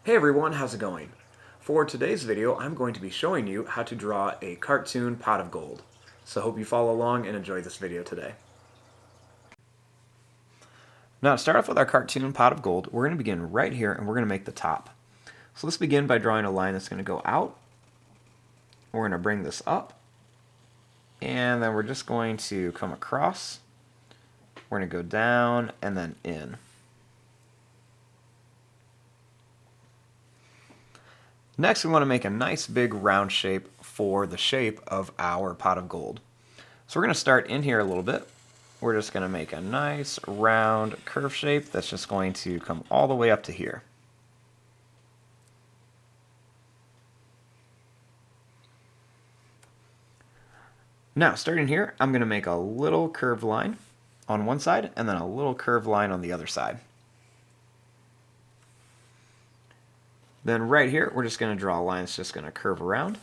Hey everyone, how's it going? For today's video, I'm going to be showing you how to draw a cartoon pot of gold. So hope you follow along and enjoy this video today. Now to start off with our cartoon pot of gold, we're going to begin right here and we're going to make the top. So let's begin by drawing a line that's going to go out. We're going to bring this up. And then we're just going to come across. We're going to go down and then in. Next, we want to make a nice big round shape for the shape of our pot of gold. So we're going to start in here a little bit. We're just going to make a nice round curve shape that's just going to come all the way up to here. Now, starting here, I'm going to make a little curved line on one side and then a little curved line on the other side. Then right here, we're just going to draw a line that's just going to curve around.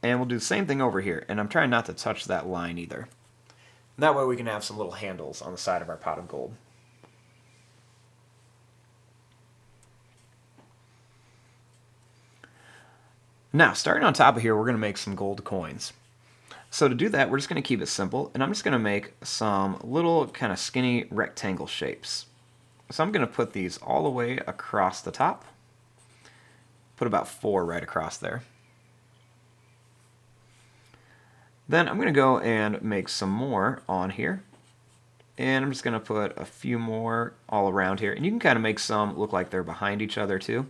And we'll do the same thing over here. And I'm trying not to touch that line either. That way we can have some little handles on the side of our pot of gold. Now, starting on top of here, we're going to make some gold coins. So to do that, we're just going to keep it simple. And I'm just going to make some little kind of skinny rectangle shapes. So I'm going to put these all the way across the top. Put about 4 right across there. Then I'm going to go and make some more on here. And I'm just going to put a few more all around here. And you can kind of make some look like they're behind each other too.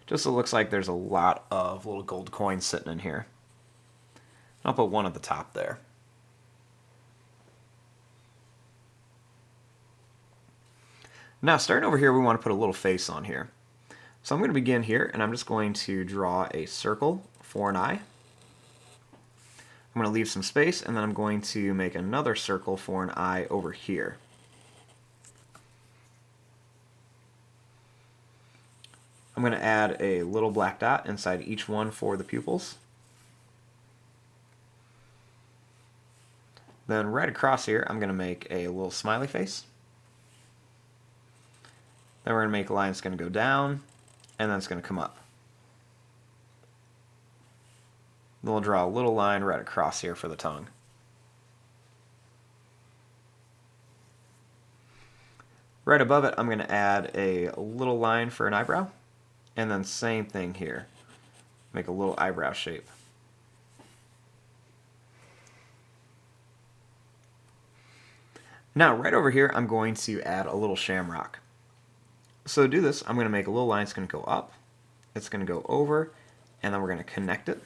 Just so it looks like there's a lot of little gold coins sitting in here. I'll put one at the top there. Now starting over here, we want to put a little face on here. So I'm going to begin here, and I'm just going to draw a circle for an eye. I'm going to leave some space, and then I'm going to make another circle for an eye over here. I'm going to add a little black dot inside each one for the pupils. Then right across here, I'm going to make a little smiley face. Then we're going to make a line that's going to go down, and then it's going to come up. Then we'll draw a little line right across here for the tongue. Right above it, I'm going to add a little line for an eyebrow, and then same thing here. Make a little eyebrow shape. Now, right over here, I'm going to add a little shamrock. So to do this, I'm going to make a little line that's going to go up, it's going to go over, and then we're going to connect it.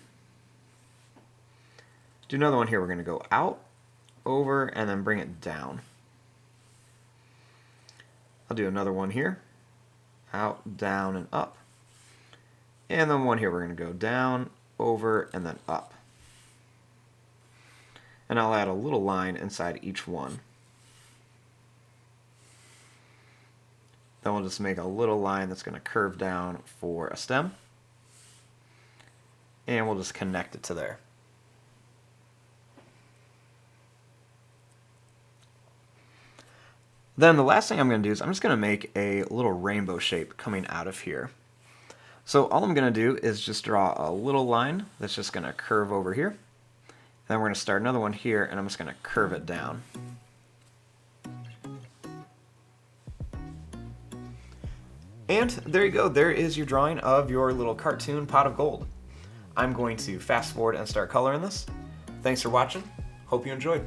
Do another one here, we're going to go out, over, and then bring it down. I'll do another one here, out, down, and up. And then one here, we're going to go down, over, and then up. And I'll add a little line inside each one. Then we'll just make a little line that's going to curve down for a stem. And we'll just connect it to there. Then the last thing I'm going to do is I'm just going to make a little rainbow shape coming out of here. So all I'm going to do is just draw a little line that's just going to curve over here. Then we're going to start another one here, and I'm just going to curve it down. And there you go, there is your drawing of your little cartoon pot of gold. I'm going to fast forward and start coloring this. Thanks for watching, hope you enjoyed.